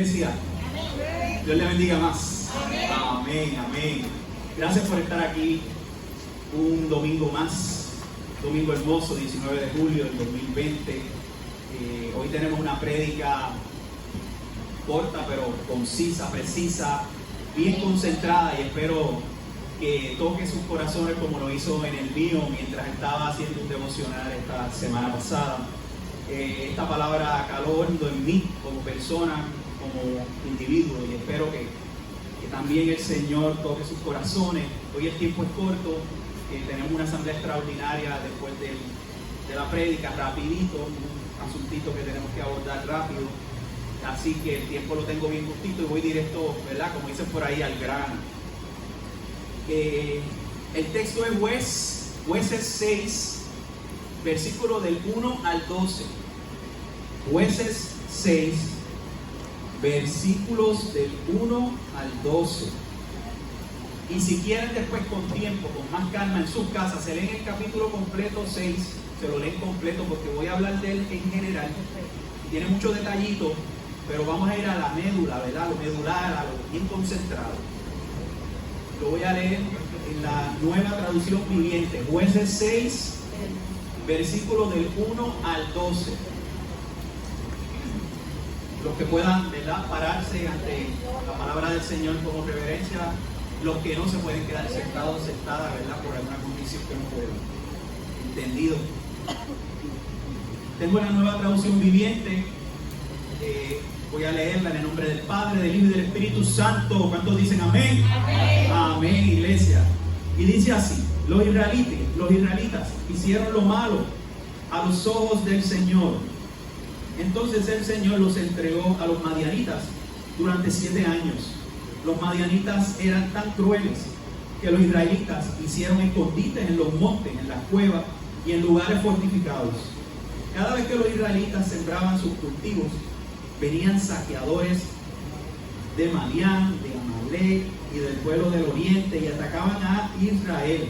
iglesia? Dios le bendiga más. Amén, amén. Gracias por estar aquí un domingo más, domingo hermoso, 19 de julio del 2020. Hoy tenemos una prédica corta pero concisa, precisa, bien concentrada, y espero que toque sus corazones como lo hizo en el mío mientras estaba haciendo un devocional esta semana pasada. Esta palabra caló hondo en mí como persona, como individuo, y espero que también el Señor toque sus corazones. Hoy el tiempo es corto, tenemos una asamblea extraordinaria después de la prédica, rapidito, un asuntito que tenemos que abordar rápido, así que el tiempo lo tengo bien justito y voy directo, ¿verdad? Como dicen por ahí, al grano. El texto es Jueces 6, versículo del 1 al 12. Jueces 6, versículos del 1 al 12. Y si quieren después con tiempo, con más calma en sus casas, se leen el capítulo completo 6, se lo leen completo porque voy a hablar de él en general. Tiene muchos detallitos, pero vamos a ir a la médula, ¿verdad? Lo medular, a lo bien concentrado. Lo voy a leer en la Nueva Traducción Viviente. Jueces 6, versículos del 1 al 12. Los que puedan, ¿verdad?, pararse ante la palabra del Señor como reverencia. Los que no se pueden quedar sentados, sentadas, ¿verdad?, por alguna condición que no puedan. ¿Entendido? Tengo la Nueva Traducción Viviente. Voy a leerla en el nombre del Padre, del Hijo y del Espíritu Santo. ¿Cuántos dicen amén? Amén. Amén, iglesia. Y dice así: los israelitas hicieron lo malo a los ojos del Señor. Entonces el Señor los entregó a los madianitas durante 7 años. Los madianitas eran tan crueles que los israelitas hicieron escondites en los montes, en las cuevas y en lugares fortificados. Cada vez que los israelitas sembraban sus cultivos, venían saqueadores de Madián, de Amalek y del pueblo del oriente y atacaban a Israel.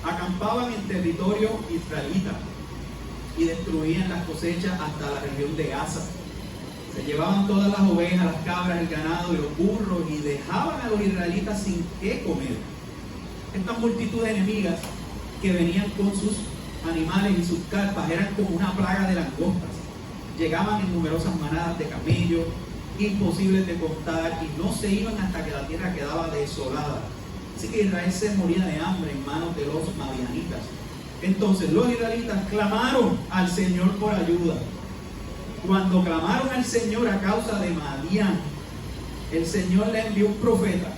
Acampaban en territorio israelita y destruían las cosechas hasta la región de Gaza. Se llevaban todas las ovejas, las cabras, el ganado y los burros y dejaban a los israelitas sin qué comer. Estas multitudes enemigas que venían con sus animales y sus carpas eran como una plaga de langostas. Llegaban en numerosas manadas de camellos, imposibles de contar, y no se iban hasta que la tierra quedaba desolada. Así que Israel se moría de hambre en manos de los madianitas. Entonces los israelitas clamaron al Señor por ayuda. Cuando clamaron al Señor a causa de Madián, el Señor le envió un profeta,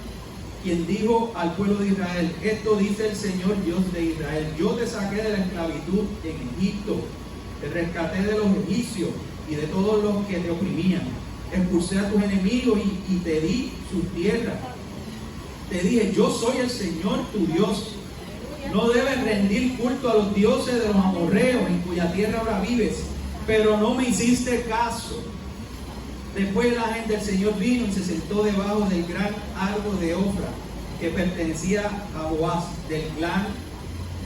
quien dijo al pueblo de Israel: esto dice el Señor Dios de Israel: yo te saqué de la esclavitud en Egipto, te rescaté de los egipcios y de todos los que te oprimían, expulsé a tus enemigos y te di su tierra. Te dije: yo soy el Señor tu Dios. No debes rendir culto a los dioses de los amorreos en cuya tierra ahora vives, pero no me hiciste caso. Después el ángel del Señor vino y se sentó debajo del gran árbol de Ofra, que pertenecía a Joás, del clan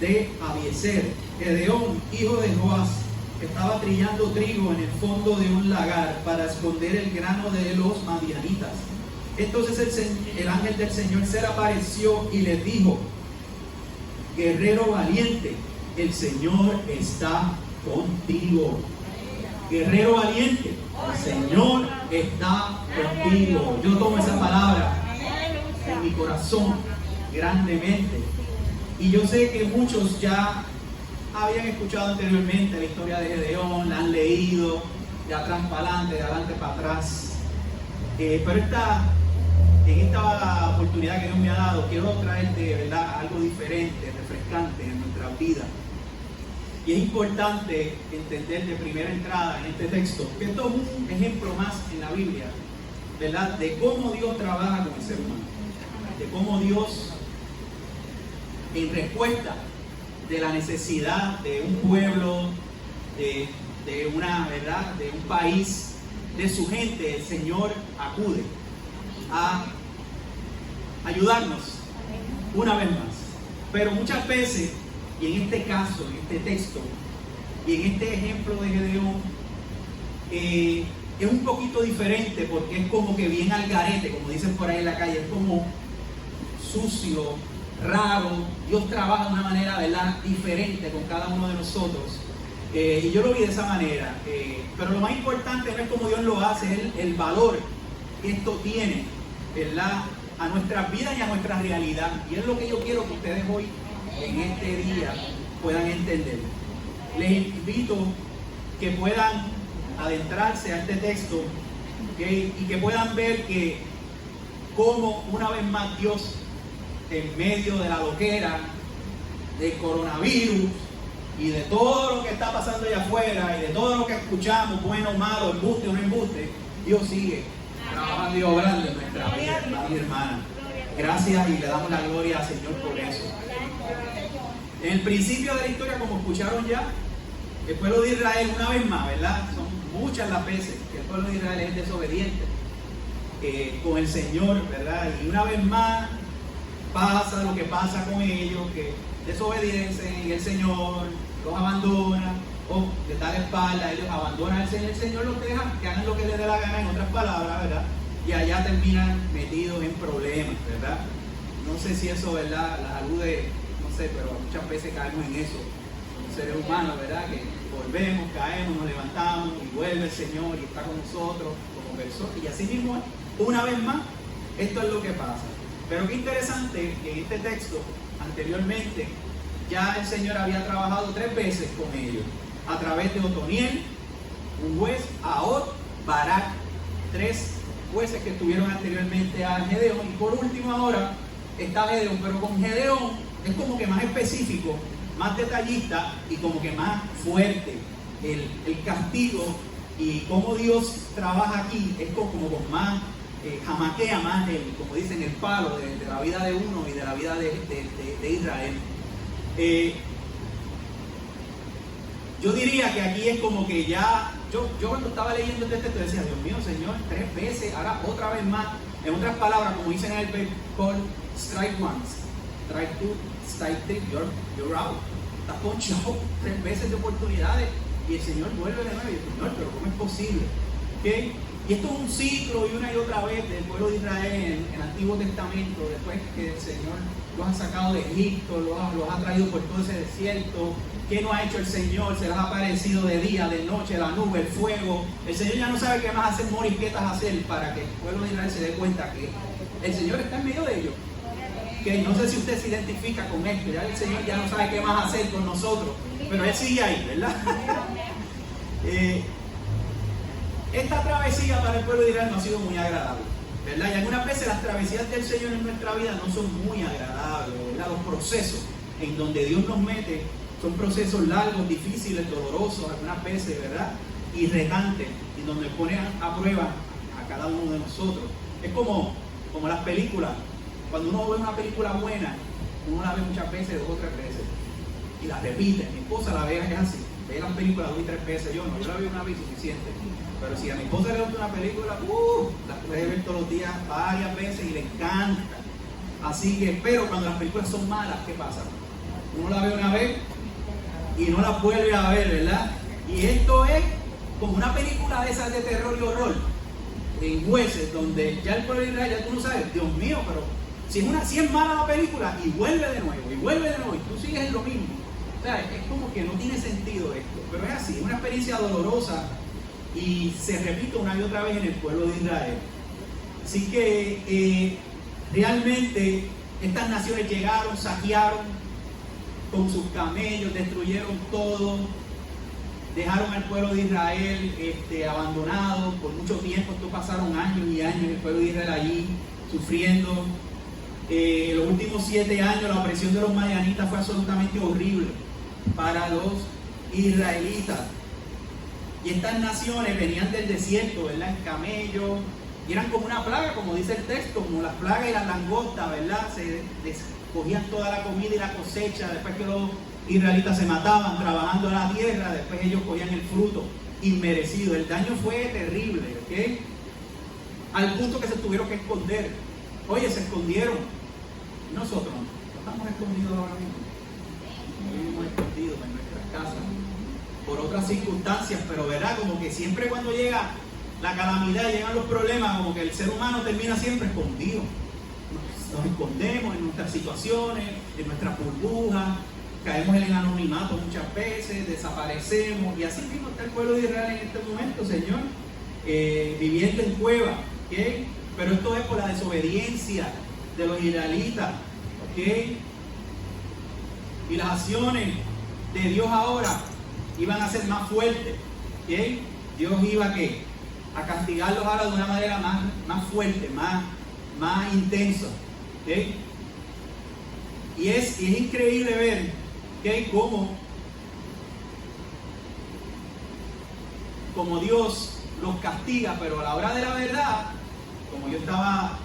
de Abiezer. Gedeón, hijo de Joás, estaba trillando trigo en el fondo de un lagar para esconder el grano de los madianitas. Entonces el ángel del Señor se le apareció y le dijo: guerrero valiente, el Señor está contigo. Guerrero valiente, el Señor está contigo. Yo tomo esa palabra en mi corazón grandemente. Y yo sé que muchos ya habían escuchado anteriormente la historia de Gedeón, la han leído de atrás para adelante, de adelante para atrás. Pero en esta oportunidad que Dios me ha dado, quiero traerte, ¿verdad?, algo diferente, refrescante en nuestra vida. Y es importante entender de primera entrada en este texto que esto es un ejemplo más en la Biblia, ¿verdad?, de cómo Dios trabaja con el ser humano, de cómo Dios, en respuesta de la necesidad de un pueblo, de una, ¿verdad?, de un país, de su gente, el Señor acude a ayudarnos una vez más. Pero muchas veces, y en este caso, en este texto, y en este ejemplo de Gedeón, es un poquito diferente porque es como que bien al garete, como dicen por ahí en la calle, es como sucio, raro. Dios trabaja de una manera, ¿verdad?, diferente con cada uno de nosotros. Y yo lo vi de esa manera. Pero lo más importante no es cómo Dios lo hace, es el valor que esto tiene, ¿verdad?, a nuestras vidas y a nuestra realidad. Y es lo que yo quiero que ustedes hoy, en este día, puedan entender. Les invito que puedan adentrarse a este texto, ¿okay?, y que puedan ver que cómo una vez más Dios, en medio de la loquera, del coronavirus y de todo lo que está pasando allá afuera y de todo lo que escuchamos, bueno o malo, embuste o no embuste, Dios sigue trabajando y obrando en nuestra vida, hermano y hermana. Gracias y le damos la gloria al Señor por eso. En el principio de la historia, como escucharon ya, el pueblo de Israel, una vez más, ¿verdad?, son muchas las veces que el pueblo de Israel es desobediente con el Señor, ¿verdad? Y una vez más pasa lo que pasa con ellos, que desobedecen y el Señor los abandona, o les da la espalda, ellos abandonan al Señor, el Señor los deja que hagan lo que les dé la gana, en otras palabras, ¿verdad? Y allá terminan metidos en problemas, ¿verdad? No sé si eso, ¿verdad?, la alude, no sé, pero muchas veces caemos en eso, como seres humanos, ¿verdad?, que volvemos, caemos, nos levantamos y vuelve el Señor y está con nosotros como personas, y así mismo, una vez más, esto es lo que pasa. Pero qué interesante que en este texto, anteriormente, ya el Señor había trabajado 3 veces con ellos, a través de Otoniel, un juez, Ahod, Barak, 3 jueces que estuvieron anteriormente a Gedeón, y por último ahora está Gedeón, pero con Gedeón es como que más específico, más detallista y como que más fuerte. El castigo y cómo Dios trabaja aquí es como con más, jamaquea más, como dicen, el palo de la vida de uno y de la vida de Israel. Yo diría que aquí es como que ya, yo cuando estaba leyendo este texto decía, Dios mío, Señor, 3 veces, ahora otra vez más. En otras palabras, como dicen en el béisbol, strike once, strike two, strike three, you're out. Estás ponchado 3 veces de oportunidades y el Señor vuelve de nuevo. Y el Señor, pero ¿cómo es posible? ¿Okay? Y esto es un ciclo y una y otra vez del pueblo de Israel en el Antiguo Testamento, después que el Señor los ha sacado de Egipto, los ha traído por todo ese desierto. ¿Qué no ha hecho el Señor? Se les ha aparecido de día, de noche, la nube, el fuego. El Señor ya no sabe qué más hacer, moriquetas hacer para que el pueblo de Israel se dé cuenta que el Señor está en medio de ellos. Que no sé si usted se identifica con esto, ya el Señor ya no sabe qué más hacer con nosotros, pero Él sigue ahí, ¿verdad? Esta travesía para el pueblo de Israel no ha sido muy agradable, ¿verdad? Y algunas veces las travesías del Señor en nuestra vida no son muy agradables, ¿verdad? Los procesos en donde Dios nos mete son procesos largos, difíciles, dolorosos, algunas veces, ¿verdad?, y retantes, y donde pone a prueba a cada uno de nosotros. Es como las películas. Cuando uno ve una película buena, uno la ve muchas veces, 2 o 3 veces, y la repite. Mi esposa la ve, es así, ve las películas 2 y 3 veces. Yo la veo una vez suficiente. Pero si a mi esposa le gusta una película, la puede ver todos los días, varias veces, y le encanta. Así que, pero cuando las películas son malas, ¿qué pasa? Uno la ve una vez y no la vuelve a ver, ¿verdad? Y esto es como una película de esas de terror y horror, en jueces, donde ya el pueblo de Israel, ya tú no sabes, Dios mío, pero si es mala la película, y vuelve de nuevo, y tú sigues en lo mismo. O sea, es como que no tiene sentido esto, pero es así, es una experiencia dolorosa, y se repite una y otra vez en el pueblo de Israel. Así que realmente estas naciones llegaron, saquearon con sus camellos, destruyeron todo, dejaron al pueblo de Israel abandonado por mucho tiempo. Esto pasaron años y años el pueblo de Israel allí sufriendo. Los últimos 7 años la opresión de los madianitas fue absolutamente horrible para los israelitas. Y estas naciones venían del desierto, ¿verdad?, en camellos, y eran como una plaga, como dice el texto, como las plagas y las langostas, ¿verdad? Se cogían toda la comida y la cosecha, después que los israelitas se mataban trabajando la tierra, después ellos cogían el fruto inmerecido. El daño fue terrible, ¿ok? Al punto que se tuvieron que esconder. Oye, se escondieron. Nosotros no estamos escondidos ahora mismo. Vivimos escondidos en nuestras casas por otras circunstancias, pero verá, como que siempre cuando llega la calamidad, llegan los problemas, como que el ser humano termina siempre escondido. Nos escondemos en nuestras situaciones, en nuestras burbujas, caemos en el anonimato muchas veces, desaparecemos, y así mismo está el pueblo de Israel en este momento, Señor, viviendo en cuevas, ¿okay? Pero esto es por la desobediencia de los israelitas, ¿okay? Y las acciones de Dios ahora iban a ser más fuertes, ¿okay? Dios iba a castigarlos ahora de una manera más fuerte, más intensa, ¿okay? Y es increíble ver, ¿okay? Como Dios los castiga, pero a la hora de la verdad, como yo estaba,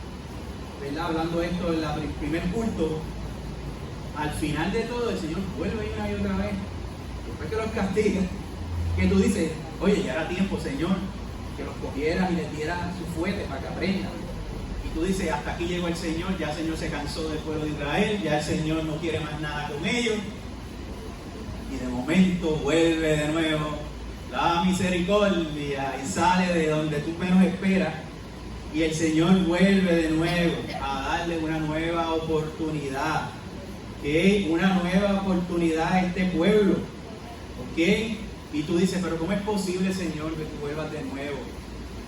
¿verdad?, hablando esto en el primer culto, al final de todo el Señor vuelve una y otra vez, después que los castiga, que tú dices, oye, ya era tiempo, Señor, que los cogieras y les dieras su fuerte para que aprendan. Y tú dices, hasta aquí llegó el Señor, ya el Señor se cansó del pueblo de Israel, ya el Señor no quiere más nada con ellos. Y de momento vuelve de nuevo la misericordia y sale de donde tú menos esperas. Y el Señor vuelve de nuevo a darle una nueva oportunidad. ¿Okay? Una nueva oportunidad a este pueblo. ¿Okay? Y tú dices, pero ¿cómo es posible, Señor, que tú vuelvas de nuevo?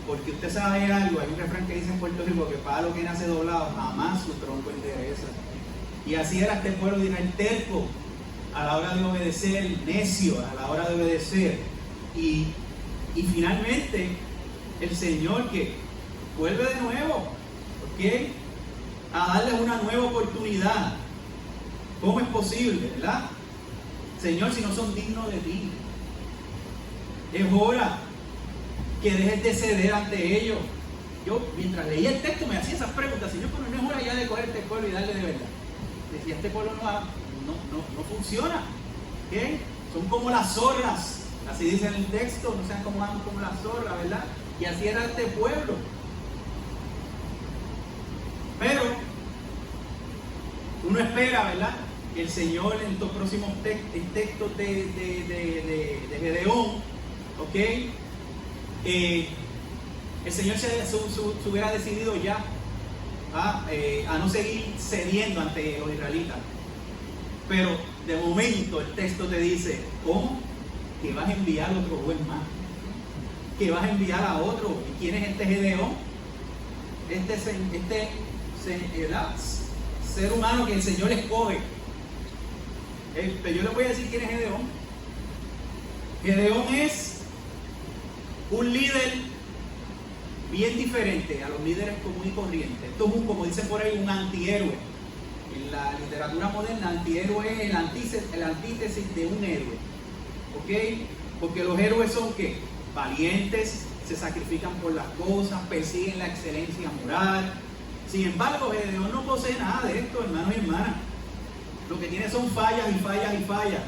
Porque usted sabe algo, hay un refrán que dice en Puerto Rico, que palo que nace doblado, jamás su tronco endereza. Y así era este pueblo de Israel, terco a la hora de obedecer, necio a la hora de obedecer. Y finalmente, el Señor que vuelve de nuevo, ¿okay?, a darles una nueva oportunidad. ¿Cómo es posible, verdad? Señor, si no son dignos de ti, es hora que dejes de ceder ante ellos. Yo, mientras leía el texto, me hacía esas preguntas, Señor, pero no es hora ya de coger este pueblo y darle de verdad. Decía, este pueblo no funciona, ¿okay? Son como las zorras, así dice en el texto, no sean como las zorras, ¿verdad? Y así era este pueblo. Pero uno espera, ¿verdad?, que el Señor en estos próximos textos de Gedeón, ¿ok?, el Señor se hubiera decidido ya a no seguir cediendo ante los israelitas. Pero de momento el texto te dice, ¿cómo? Que vas a enviar otro juez más, que vas a enviar a otro. ¿Y quién es este Gedeón? Este ser humano que el Señor escoge. Yo les voy a decir quién es Gedeón. Gedeón es un líder bien diferente a los líderes comunes y corrientes. Esto es como dicen por ahí, un antihéroe. En la literatura moderna, antihéroe es el antítesis de un héroe. ¿Ok? Porque los héroes son ¿qué? Valientes, se sacrifican por las cosas, persiguen la excelencia moral. Sin embargo, Gedeón no posee nada de esto, hermanos y hermanas. Lo que tiene son fallas y fallas y fallas.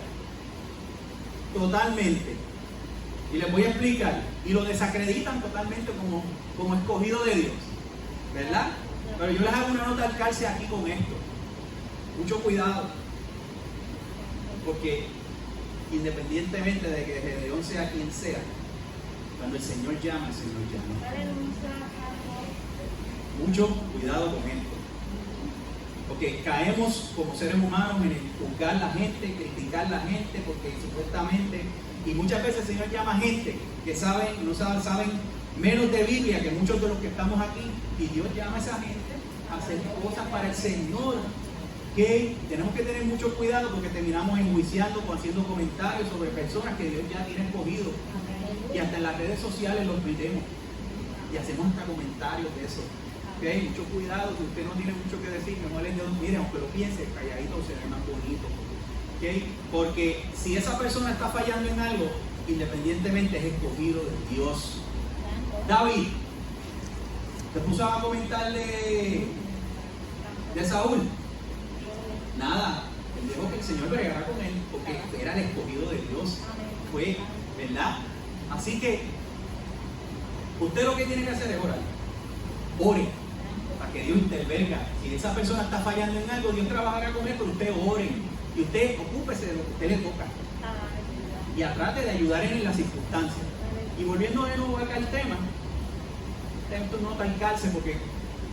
Totalmente. Y les voy a explicar. Y lo desacreditan totalmente como escogido de Dios. ¿Verdad? Pero yo les hago una nota al calce aquí con esto. Mucho cuidado. Porque independientemente de que Gedeón sea quien sea, cuando el Señor llama, el Señor llama. Mucho cuidado con esto. Porque caemos como seres humanos en el juzgar a la gente, criticar a la gente, porque supuestamente, y muchas veces el Señor llama a gente que saben menos de Biblia que muchos de los que estamos aquí, y Dios llama a esa gente a hacer cosas para el Señor. Que tenemos que tener mucho cuidado porque terminamos enjuiciando o haciendo comentarios sobre personas que Dios ya tiene escogido. Y hasta en las redes sociales los metemos y hacemos hasta comentarios de eso. ¿Okay? Mucho cuidado, si usted no tiene mucho que decir, mejor le digo, mire, aunque lo piense, calladito se ve más bonito. ¿Okay? Porque si esa persona está fallando en algo, independientemente es escogido de Dios. David, ¿te puso a comentar de Saúl? Nada, él dijo que el Señor bregara con él, porque era el escogido de Dios. Fue, ¿verdad? Así que, usted lo que tiene que hacer es orar. Ore, para que Dios intervenga. Si esa persona está fallando en algo, Dios trabajará con él, pero usted ore. Y usted ocúpese de lo que usted le toca. Y trate de ayudar en las circunstancias. Y volviendo de nuevo acá al tema, intento no talcarse porque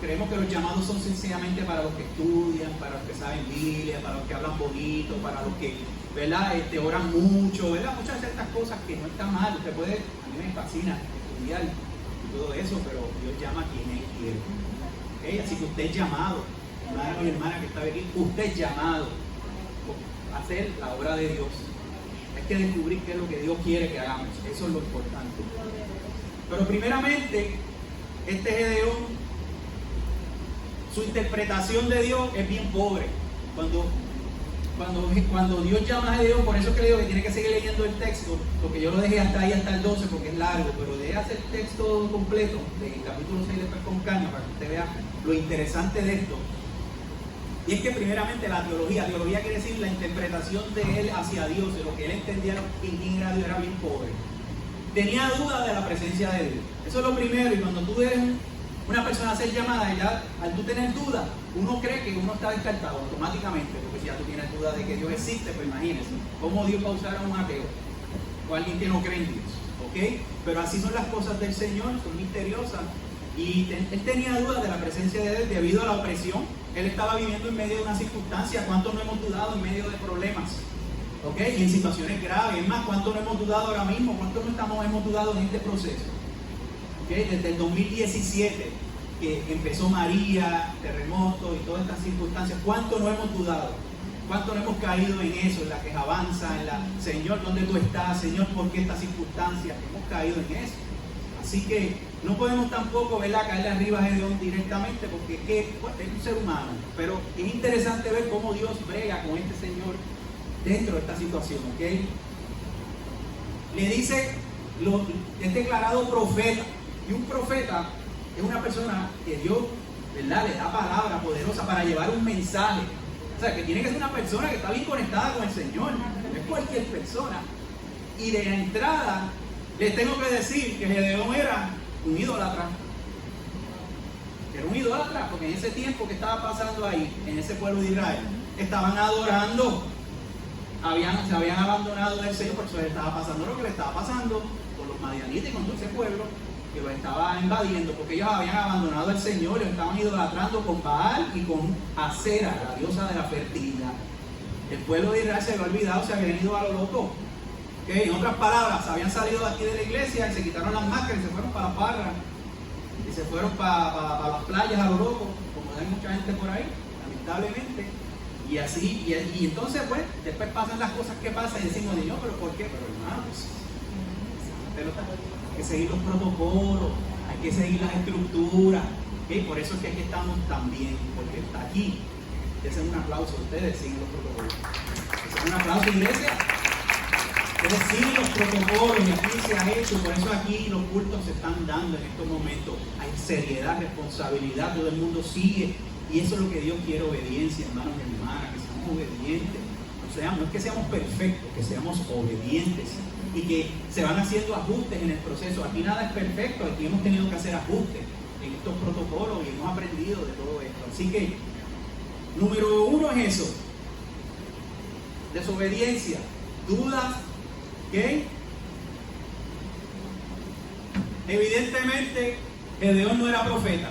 creemos que los llamados son sencillamente para los que estudian, para los que saben Biblia, para los que hablan bonito, para los que, ¿verdad? Oran mucho, ¿verdad? Muchas de estas cosas que no están mal. Usted puede, a mí me fascina estudiar y todo eso, pero Dios llama a quien Él quiere. ¿Okay? Así que usted es llamado, hermano y hermana que está aquí, usted es llamado a hacer la obra de Dios. Hay que descubrir qué es lo que Dios quiere que hagamos. Eso es lo importante. Pero primeramente, este Gedeón, su interpretación de Dios es bien pobre. Cuando Dios llama a Gedeón, por eso es que le digo que tiene que seguir leyendo el texto, porque yo lo dejé hasta ahí, hasta el 12, porque es largo, pero deje hacer el texto completo, del capítulo 6 después con calma, para que usted vea lo interesante de esto. Y es que primeramente la teología quiere decir la interpretación de él hacia Dios, de lo que él entendía en quién era Dios, era bien pobre. Tenía duda de la presencia de Dios. Eso es lo primero, y cuando tú eres una persona a ser llamada, ya al tú tener duda, uno cree que uno está descartado automáticamente, porque si ya tú tienes duda de que Dios existe, pues imagínense, ¿cómo Dios va a usar a un ateo? O a alguien que no cree en Dios, ¿ok? Pero así son las cosas del Señor, son misteriosas. Y él tenía dudas de la presencia de Dios debido a la opresión. Él estaba viviendo en medio de una circunstancia. ¿Cuántos no hemos dudado en medio de problemas? ¿Ok? Y en situaciones graves. Es más, ¿cuántos no hemos dudado ahora mismo? ¿Cuántos no hemos dudado en este proceso? ¿Ok? Desde el 2017, que empezó María, terremoto y todas estas circunstancias, ¿cuántos no hemos dudado? ¿Cuántos no hemos caído en eso? En la quejabanza, en la, Señor, ¿dónde tú estás? Señor, ¿por qué estas circunstancias? Hemos caído en eso. Así que no podemos tampoco, ¿verdad?, caerle arriba a Gedeón directamente, porque es un ser humano. Pero es interesante ver cómo Dios brega con este señor dentro de esta situación, ¿ok? Le dice, es declarado profeta. Y un profeta es una persona que Dios, ¿verdad?, le da palabra poderosa para llevar un mensaje. O sea, que tiene que ser una persona que está bien conectada con el Señor. No es cualquier persona. Y de entrada, les tengo que decir que Gedeón era un idólatra. Era un idólatra, porque en ese tiempo que estaba pasando ahí, en ese pueblo de Israel, estaban adorando, se habían abandonado del Señor, por eso les estaba pasando lo que le estaba pasando con los madianitas y con todo ese pueblo que los estaba invadiendo, porque ellos habían abandonado al Señor, los estaban idolatrando con Baal y con Acera, la diosa de la fertilidad. El pueblo de Israel se había olvidado, se habían ido a lo loco. En otras palabras, habían salido de aquí de la iglesia y se quitaron las máscaras y se fueron para la parra y se fueron para las playas a lo loco, como hay mucha gente por ahí, lamentablemente. Y así, y entonces pues, después pasan las cosas que pasan y decimos, Dios, pero ¿por qué? Pero hermanos, hay que seguir los protocolos, hay que seguir las estructuras, ¿okay? Por eso es que aquí estamos también, porque está aquí. Ese es un aplauso a ustedes, siguen los protocolos. Ese es un aplauso, iglesia. Pero siguen los protocolos y aquí se ha hecho, por eso aquí los cultos se están dando en estos momentos. Hay seriedad, responsabilidad, todo el mundo sigue. Y eso es lo que Dios quiere, obediencia, hermanos y hermanas, que seamos obedientes. No es que seamos perfectos, que seamos obedientes. Y que se van haciendo ajustes en el proceso. Aquí nada es perfecto, aquí hemos tenido que hacer ajustes en estos protocolos y hemos aprendido de todo esto. Así que, número uno es eso. Desobediencia, dudas. ¿Okay? Evidentemente Gedeón no era profeta,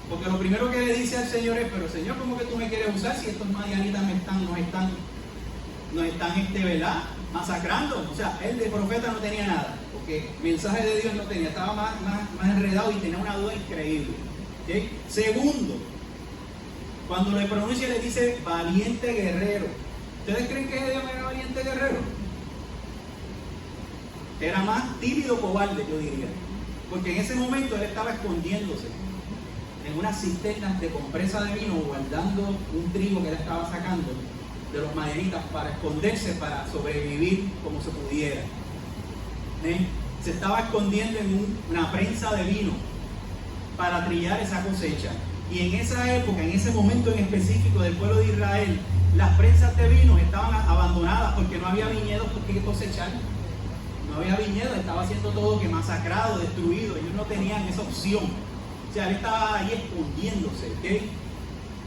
porque lo primero que le dice al Señor es, pero Señor, ¿cómo que tú me quieres usar si estos madianitas nos están ¿verdad?, masacrando? O sea, él de profeta no tenía nada, porque mensaje de Dios no tenía, estaba más enredado y tenía una duda increíble. ¿Okay? Segundo, cuando le pronuncia le dice valiente guerrero. ¿Ustedes creen que Gedeón era valiente guerrero? Era más tímido, cobarde, yo diría, porque en ese momento él estaba escondiéndose en unas cisternas de compresa de vino, guardando un trigo que él estaba sacando de los madianitas para esconderse, para sobrevivir como se pudiera. Se estaba escondiendo en una prensa de vino para trillar esa cosecha. Y en esa época, en ese momento en específico del pueblo de Israel, las prensas de vino estaban abandonadas porque no había viñedos por qué cosechar. No había viñedo, estaba siendo todo que masacrado, destruido. Ellos no tenían esa opción. O sea, él estaba ahí escondiéndose. ¿Okay?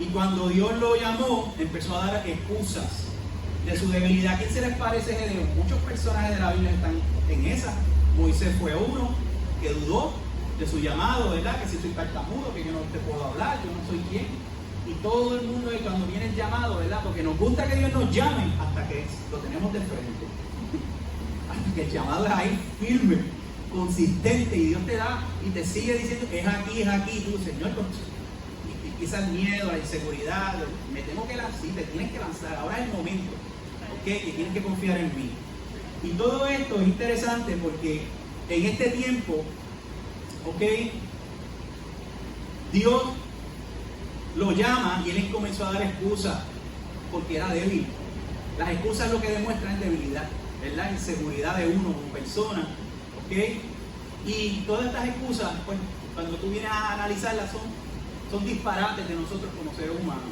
Y cuando Dios lo llamó, empezó a dar excusas de su debilidad. ¿A quién se les parece Gedeón? Muchos personajes de la Biblia están en esa. Moisés fue uno que dudó de su llamado, ¿verdad? Que si soy tartamudo, que yo no te puedo hablar, yo no soy quien. Y todo el mundo, cuando viene el llamado, ¿verdad? Porque nos gusta que Dios nos llame hasta que lo tenemos de frente. Hasta que el llamado es ahí firme, consistente, y Dios te da y te sigue diciendo, es aquí, y tú, Señor, y quizás el miedo, la inseguridad, me tengo que lanzar, te tienes que lanzar, ahora es el momento, ¿ok? Que tienes que confiar en mí. Y todo esto es interesante porque en este tiempo, ¿ok? Dios lo llama y él comenzó a dar excusas porque era débil. Las excusas lo que demuestran es debilidad, ¿verdad? Inseguridad de uno como persona, ¿ok? Y todas estas excusas, pues, cuando tú vienes a analizarlas, son disparates de nosotros como seres humanos.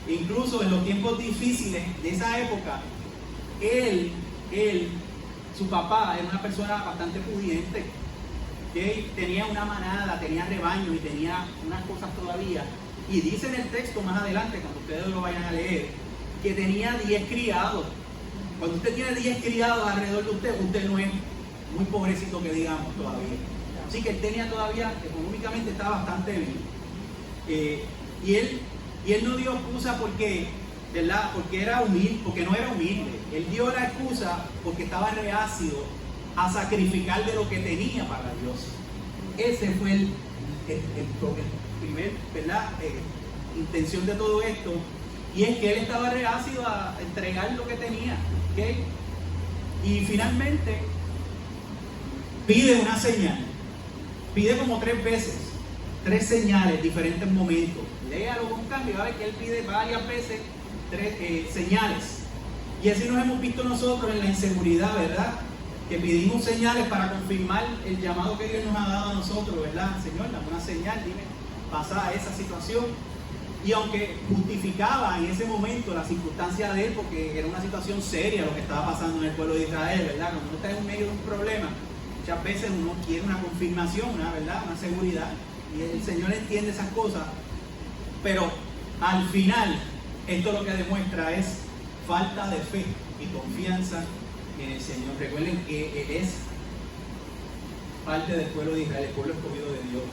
Incluso en los tiempos difíciles de esa época, su papá era una persona bastante pudiente, que tenía una manada, tenía rebaño y tenía unas cosas todavía. Y dice en el texto más adelante, cuando ustedes lo vayan a leer, que tenía 10 criados. Cuando usted tiene 10 criados alrededor de usted no es muy pobrecito que digamos todavía. Así que él tenía todavía, económicamente estaba bastante bien. Y él no dio excusa porque, ¿verdad? Porque era humilde, porque no era humilde. Él dio la excusa porque estaba reacio a sacrificar de lo que tenía para Dios. Ese fue el primer, ¿verdad? Intención de todo esto. Y es que él estaba reacio a entregar lo que tenía, ¿okay? Y finalmente pide una señal. Pide como 3 veces, 3 señales, diferentes momentos. Léalo con cambio, va a ver que él pide varias veces 3 señales. Y así nos hemos visto nosotros en la inseguridad, ¿verdad? Que pedimos señales para confirmar el llamado que Dios nos ha dado a nosotros, ¿verdad? Señor, dame una señal, dime, pasa a esa situación. Y aunque justificaba en ese momento la circunstancia de él, porque era una situación seria lo que estaba pasando en el pueblo de Israel, ¿verdad? Cuando uno está en medio de un problema, muchas veces uno quiere una confirmación, ¿verdad? Una seguridad. Y el Señor entiende esas cosas. Pero al final, esto lo que demuestra es falta de fe y confianza en el Señor. Recuerden que Él es parte del pueblo de Israel, el pueblo escogido de Dios.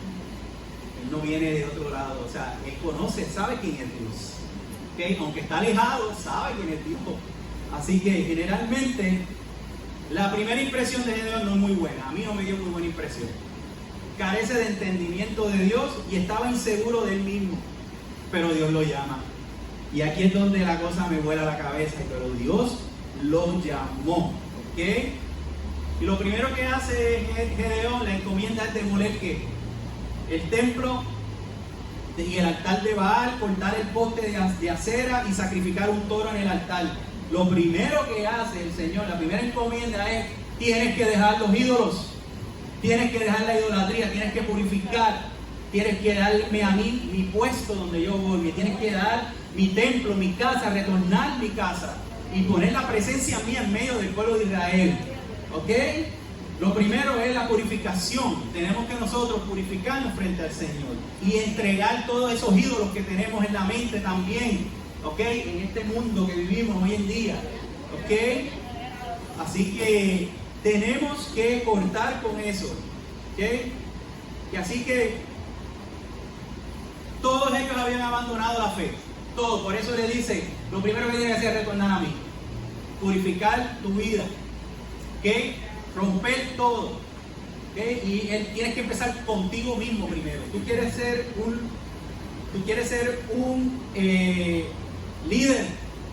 Él no viene de otro lado, o sea, Él conoce, sabe quién es Dios. ¿Okay? Aunque está alejado, sabe quién es Dios. Así que generalmente la primera impresión de Gedeón no es muy buena. A mí no me dio muy buena impresión. Carece de entendimiento de Dios y estaba inseguro de él mismo. Pero Dios lo llama. Y aquí es donde la cosa me vuela la cabeza. Pero Dios lo llamó. ¿Ok? Y lo primero que hace Gedeón, la encomienda es demoler ¿qué? El templo y el altar de Baal, cortar el poste de acera y sacrificar un toro en el altar. Lo primero que hace el Señor, la primera encomienda es: tienes que dejar los ídolos, tienes que dejar la idolatría, tienes que purificar, tienes que darme a mí mi puesto donde yo voy, me tienes que dar mi templo, mi casa, retornar mi casa y poner la presencia mía en medio del pueblo de Israel. ¿Ok? Lo primero es la purificación. Tenemos que nosotros purificarnos frente al Señor y entregar todos esos ídolos que tenemos en la mente también, ¿ok? En este mundo que vivimos hoy en día, ¿ok? Así que tenemos que cortar con eso, ¿ok? Y así que todos ellos habían abandonado la fe, todos. Por eso le dice, lo primero que tiene que hacer es retornar a mí, purificar tu vida, ¿ok? Romper todo, ¿okay? Y tienes que empezar contigo mismo primero. Tú quieres ser un líder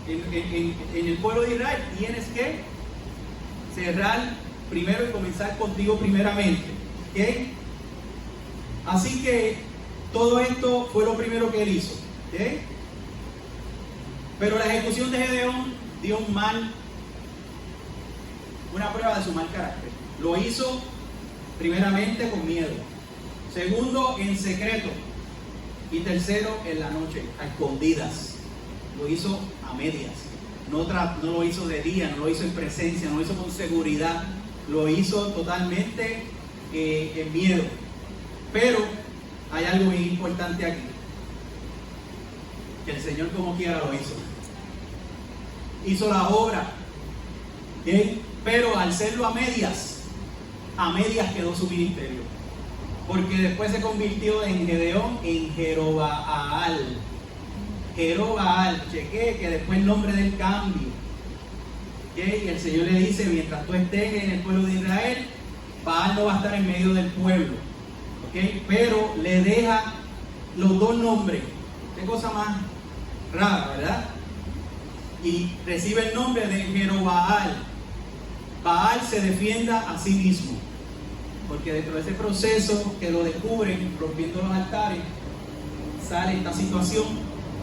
en el pueblo de Israel, tienes que cerrar primero y comenzar contigo primeramente, ¿okay? Así que todo esto fue lo primero que él hizo, ¿okay? Pero la ejecución de Gedeón dio una prueba de su mal carácter. Lo hizo primeramente con miedo, segundo en secreto y tercero en la noche, a escondidas. Lo hizo a medias, no lo hizo de día, no lo hizo en presencia, no lo hizo con seguridad, lo hizo totalmente en miedo. Pero hay algo muy importante aquí, que el Señor como quiera lo hizo la obra, ¿okay? Pero al hacerlo a medias quedó su ministerio. porque después se convirtió en Gedeón, en Jerobaal. Jerobaal, cheque que después el nombre del cambio. ¿Okay? Y el Señor le dice, mientras tú estés en el pueblo de Israel, Baal no va a estar en medio del pueblo. ¿Okay? Pero le deja los dos nombres. Qué cosa más rara, ¿verdad? Y recibe el nombre de Jerobaal. Baal se defienda a sí mismo, porque dentro de ese proceso que lo descubren rompiendo los altares, sale esta situación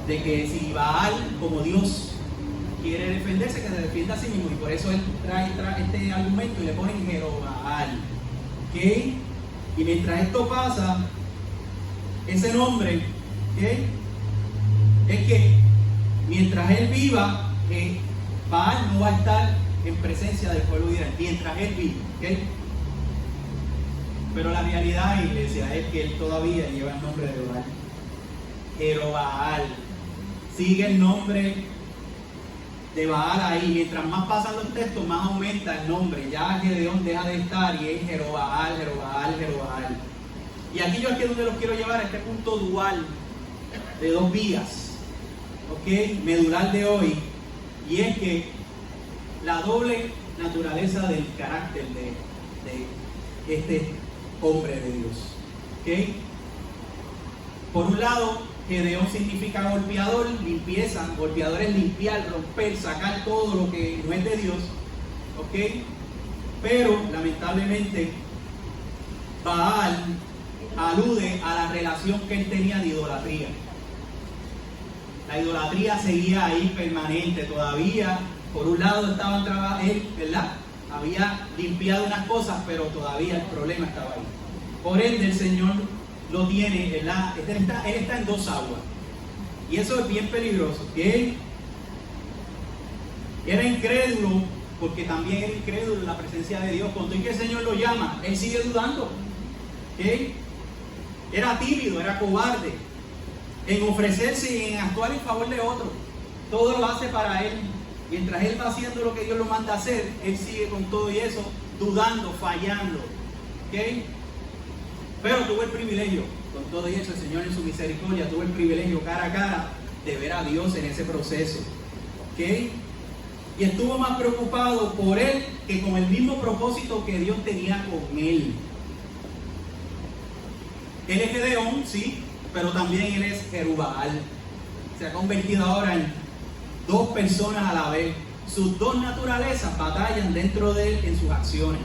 de que si Baal como Dios quiere defenderse, que se defienda a sí mismo, y por eso él trae este argumento y le ponen Jerobaal. ¿Okay? Y mientras esto pasa, ese nombre, ¿okay?, es que mientras él viva, Baal no va a estar en presencia del pueblo de Israel, mientras él vive. ¿Okay? Pero la realidad, iglesia, es que él todavía lleva el nombre de Baal. Jerobaal. Sigue el nombre de Baal ahí. Mientras más pasan los textos, más aumenta el nombre. Ya Gedeón deja de estar y es Jerobaal, Jerobaal, Jerobaal. Y aquí yo es que donde los quiero llevar a este punto dual de dos vías, ¿ok?, medular de hoy. Y es que la doble naturaleza del carácter de este hombre de Dios. ¿Okay? Por un lado, Gedeón significa golpeador, limpieza. Golpeador es limpiar, romper, sacar todo lo que no es de Dios. ¿Okay? Pero lamentablemente Baal alude a la relación que él tenía de idolatría. La idolatría seguía ahí permanente todavía. Por un lado estaban él, ¿verdad? Había limpiado unas cosas, pero todavía el problema estaba ahí. Por ende, el Señor lo tiene, ¿verdad? Él está en dos aguas. Y eso es bien peligroso. Él era incrédulo, porque también era incrédulo en la presencia de Dios. Cuando el Señor lo llama, él sigue dudando. ¿Okay? Era tímido, era cobarde en ofrecerse y en actuar en favor de otro. Todo lo hace para él. Mientras él va haciendo lo que Dios lo manda a hacer, él sigue con todo y eso, dudando, fallando. ¿Okay? Pero tuvo el privilegio, con todo y eso, el Señor en su misericordia, tuvo el privilegio cara a cara de ver a Dios en ese proceso. ¿Okay? Y estuvo más preocupado por él que con el mismo propósito que Dios tenía con él. Él es Gedeón, sí, pero también él es Jerubaal. Se ha convertido ahora en dos personas a la vez. Sus dos naturalezas batallan dentro de él en sus acciones.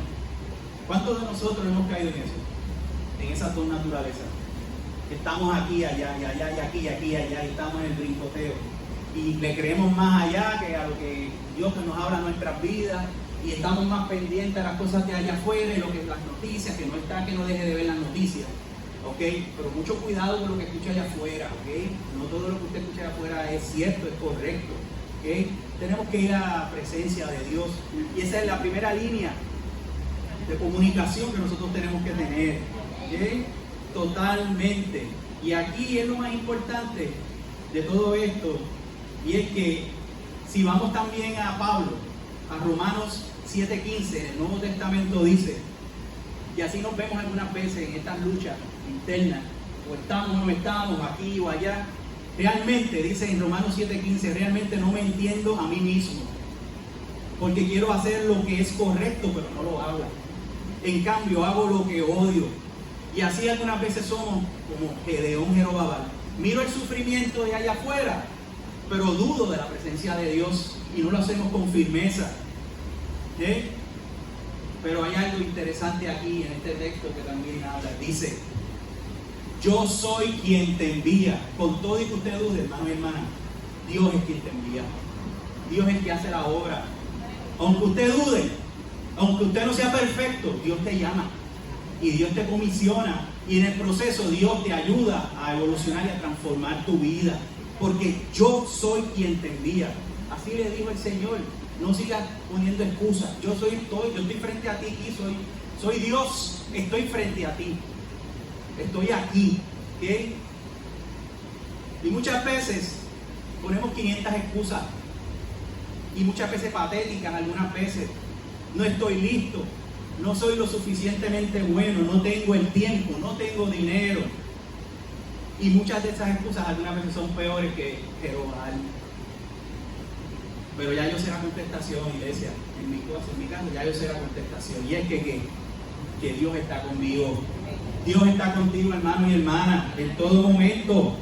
¿Cuántos de nosotros hemos caído en eso? En esas dos naturalezas. Estamos aquí, allá, y allá, y aquí, y aquí, y allá, y estamos en el brincoteo. Y le creemos más allá que a lo que Dios nos habla en nuestras vidas. Y estamos más pendientes a las cosas de allá afuera y lo que las noticias, que no está, que no deje de ver las noticias. ¿Ok? Pero mucho cuidado con lo que escucha allá afuera. ¿Ok? No todo lo que usted escucha allá afuera es cierto, es correcto. ¿Ok? Tenemos que ir a la presencia de Dios. Y esa es la primera línea de comunicación que nosotros tenemos que tener. ¿Ok? Totalmente. Y aquí es lo más importante de todo esto. Y es que si vamos también a Pablo, a Romanos 7:15, en el Nuevo Testamento dice, y así nos vemos algunas veces en estas luchas internas, o estamos o no estamos, aquí o allá. Realmente, dice en Romanos 7:15, realmente no me entiendo a mí mismo, porque quiero hacer lo que es correcto, pero no lo hago. En cambio, hago lo que odio. Y así algunas veces somos como Gedeón, Jerobaal. Miro el sufrimiento de allá afuera, pero dudo de la presencia de Dios y no lo hacemos con firmeza. ¿Eh? Pero hay algo interesante aquí en este texto que también habla. Dice, yo soy quien te envía. Con todo y que usted dude, hermano y hermana, Dios es quien te envía. Dios es el que hace la obra. Aunque usted dude, aunque usted no sea perfecto, Dios te llama y Dios te comisiona, y en el proceso Dios te ayuda a evolucionar y a transformar tu vida, porque yo soy quien te envía. Así le dijo el Señor. No sigas poniendo excusas. Yo estoy frente a ti aquí, soy Dios, estoy frente a ti. Estoy aquí. ¿Okay? Y muchas veces ponemos 500 excusas. Y muchas veces patéticas, algunas veces. No estoy listo. no soy lo suficientemente bueno, no tengo el tiempo, no tengo dinero. Y muchas de esas excusas algunas veces son peores que Jeroboam. Pero ya yo sé la contestación, iglesia. En mi caso, ya yo sé la contestación. Y es que Dios está conmigo. Dios está contigo, hermano y hermana, en todo momento.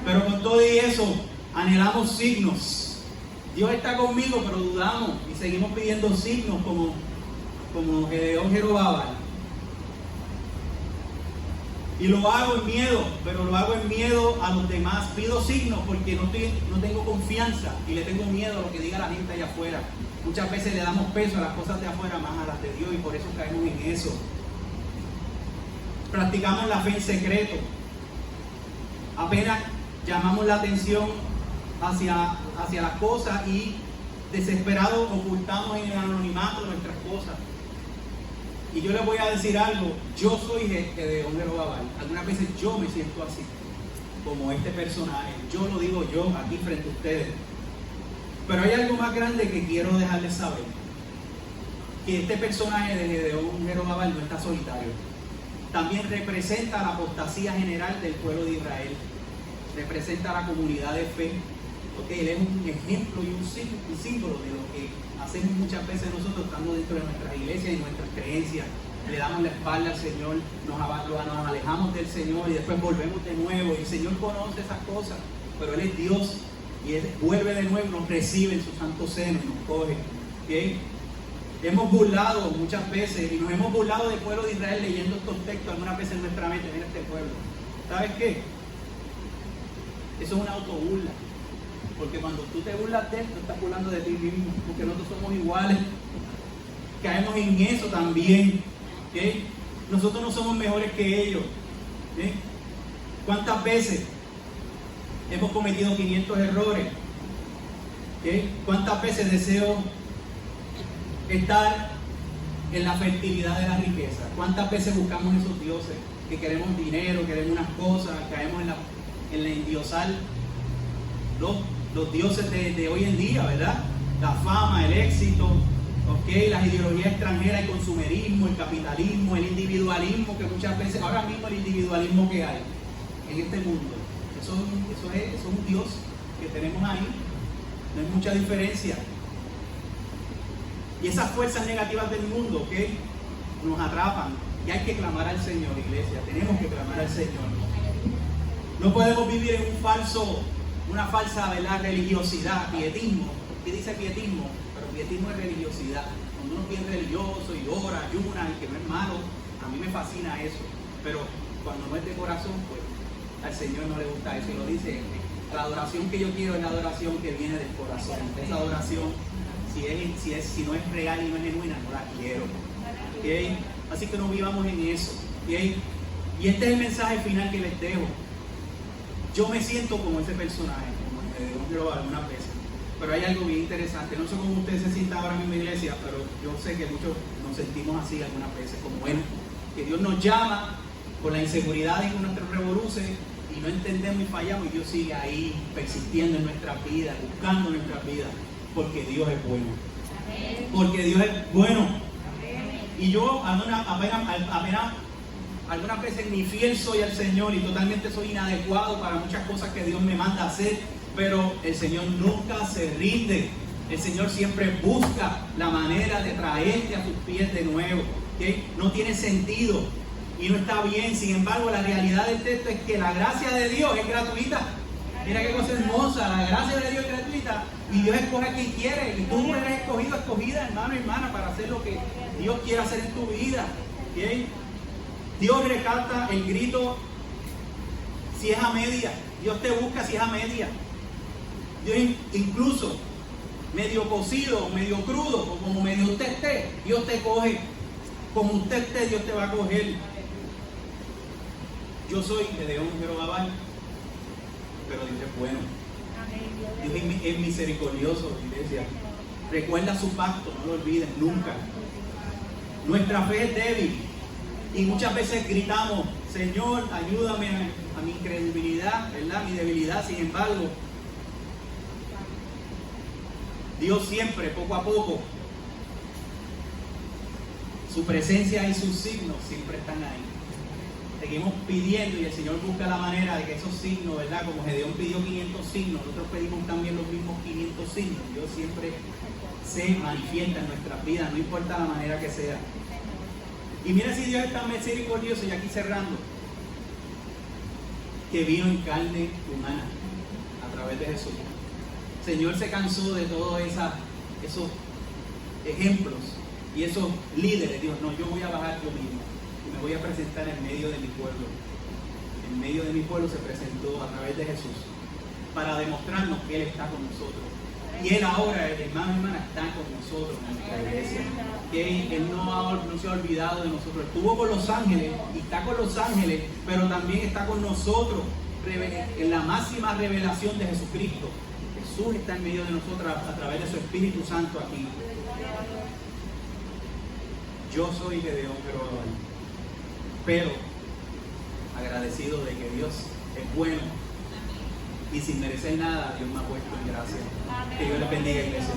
Pero con todo y eso, anhelamos signos. Dios está conmigo, pero dudamos y seguimos pidiendo signos como Gedeón Jerobabal. Y lo hago en miedo, pero lo hago en miedo a los demás. Pido signos porque no tengo confianza y le tengo miedo a lo que diga la gente allá afuera. Muchas veces le damos peso a las cosas de afuera más a las de Dios y por eso caemos en eso. Practicamos la fe en secreto. Apenas llamamos la atención hacia las cosas y desesperados ocultamos en el anonimato nuestras cosas. Y yo les voy a decir algo, yo soy Gedeón Jerobabal. Algunas veces yo me siento así, como este personaje. Yo lo digo yo aquí frente a ustedes. Pero hay algo más grande que quiero dejarles saber. Que este personaje de Gedeón Jerobabal no está solitario. También representa la apostasía general del pueblo de Israel. Representa la comunidad de fe. Porque él es un ejemplo y un símbolo de lo que hacemos muchas veces nosotros estando dentro de nuestras iglesias y nuestras creencias. Le damos la espalda al Señor, nos alejamos del Señor y después volvemos de nuevo. Y el Señor conoce esas cosas, pero Él es Dios y Él vuelve de nuevo, nos recibe en su santo seno y nos coge. ¿Okay? Hemos burlado muchas veces y nos hemos burlado del pueblo de Israel leyendo estos textos algunas veces en nuestra mente. Mira este pueblo. ¿Sabes qué? Eso es una autoburla. Porque cuando tú te burlas de esto, estás burlando de ti mismo, porque nosotros somos iguales. Caemos en eso también. ¿Okay? Nosotros no somos mejores que ellos. ¿Okay? ¿Cuántas veces hemos cometido 500 errores? ¿Okay? ¿Cuántas veces deseo estar en la fertilidad de la riqueza? ¿Cuántas veces buscamos esos dioses? Que queremos dinero, queremos unas cosas, caemos en la endiosar los dioses de hoy en día, ¿verdad? La fama, el éxito, ¿okay? Las ideologías extranjeras, el consumerismo, el capitalismo, el individualismo, que muchas veces, ahora mismo el individualismo que hay en este mundo, eso es un Dios que tenemos ahí, no hay mucha diferencia. Y esas fuerzas negativas del mundo, ¿okay? Nos atrapan y hay que clamar al Señor, iglesia, tenemos que clamar al Señor. No podemos vivir en una falsa, ¿verdad?, religiosidad, pietismo. ¿Qué dice pietismo? Pero pietismo es religiosidad. Cuando uno es bien religioso y ora, ayuna, y que no es malo, a mí me fascina eso. Pero cuando no es de corazón, pues al Señor no le gusta eso. Y lo dice, la adoración que yo quiero es la adoración que viene del corazón. Esa adoración, si no es real y no es genuina, no la quiero. ¿Okay? Así que no vivamos en eso. ¿Okay? Y este es el mensaje final que les dejo. Yo me siento como ese personaje, como Gedeón algunas veces. Pero hay algo bien interesante. No sé cómo usted se sienta ahora mismo en la iglesia, pero yo sé que muchos nos sentimos así algunas veces, como él. Que Dios nos llama con la inseguridad y con nuestros revoluces y no entendemos y fallamos y Dios sigue ahí persistiendo en nuestras vidas, buscando nuestras vidas, porque Dios es bueno. Porque Dios es bueno. Y yo apenas algunas veces ni fiel soy al Señor y totalmente soy inadecuado para muchas cosas que Dios me manda a hacer, pero el Señor nunca se rinde. El Señor siempre busca la manera de traerte a tus pies de nuevo. ¿Okay? No tiene sentido y no está bien. Sin embargo, la realidad del texto es que la gracia de Dios es gratuita. Mira qué cosa hermosa, la gracia de Dios es gratuita y Dios escoge a quien quiere y tú eres escogido, escogida, hermano y hermana, para hacer lo que Dios quiere hacer en tu vida. ¿Okay? Dios recalca el grito si es a media. Dios te busca si es a media. Dios incluso medio cocido, medio crudo o como medio usted esté, Dios te coge. Como usted esté, Dios te va a coger. Yo soy Gedeón Jerobabal, pero Dios es bueno. Dios es misericordioso, iglesia. Recuerda su pacto, no lo olvides nunca. Nuestra fe es débil. Y muchas veces gritamos, Señor, ayúdame a mi incredulidad, ¿verdad? Mi debilidad. Sin embargo, Dios siempre, poco a poco, Su presencia y sus signos siempre están ahí. Seguimos pidiendo y el Señor busca la manera de que esos signos, ¿verdad? Como Gedeón pidió 500 signos, nosotros pedimos también los mismos 500 signos. Dios siempre se manifiesta en nuestras vidas, no importa la manera que sea. Y mira si Dios es tan misericordioso, y aquí cerrando, que vino en carne humana a través de Jesús. El Señor se cansó de todos esos ejemplos y esos líderes. Dios, no, yo voy a bajar yo mismo y me voy a presentar en medio de mi pueblo. En medio de mi pueblo se presentó a través de Jesús para demostrarnos que Él está con nosotros. Y Él ahora, hermano y hermana, está con nosotros en nuestra iglesia. Que Él no se ha olvidado de nosotros. Estuvo con los ángeles y está con los ángeles, pero también está con nosotros en la máxima revelación de Jesucristo. Jesús está en medio de nosotros a través de su Espíritu Santo aquí. Yo soy Gedeón, pero agradecido de que Dios es bueno y sin merecer nada, Dios me ha puesto en gracia. Que Dios les bendiga, iglesia.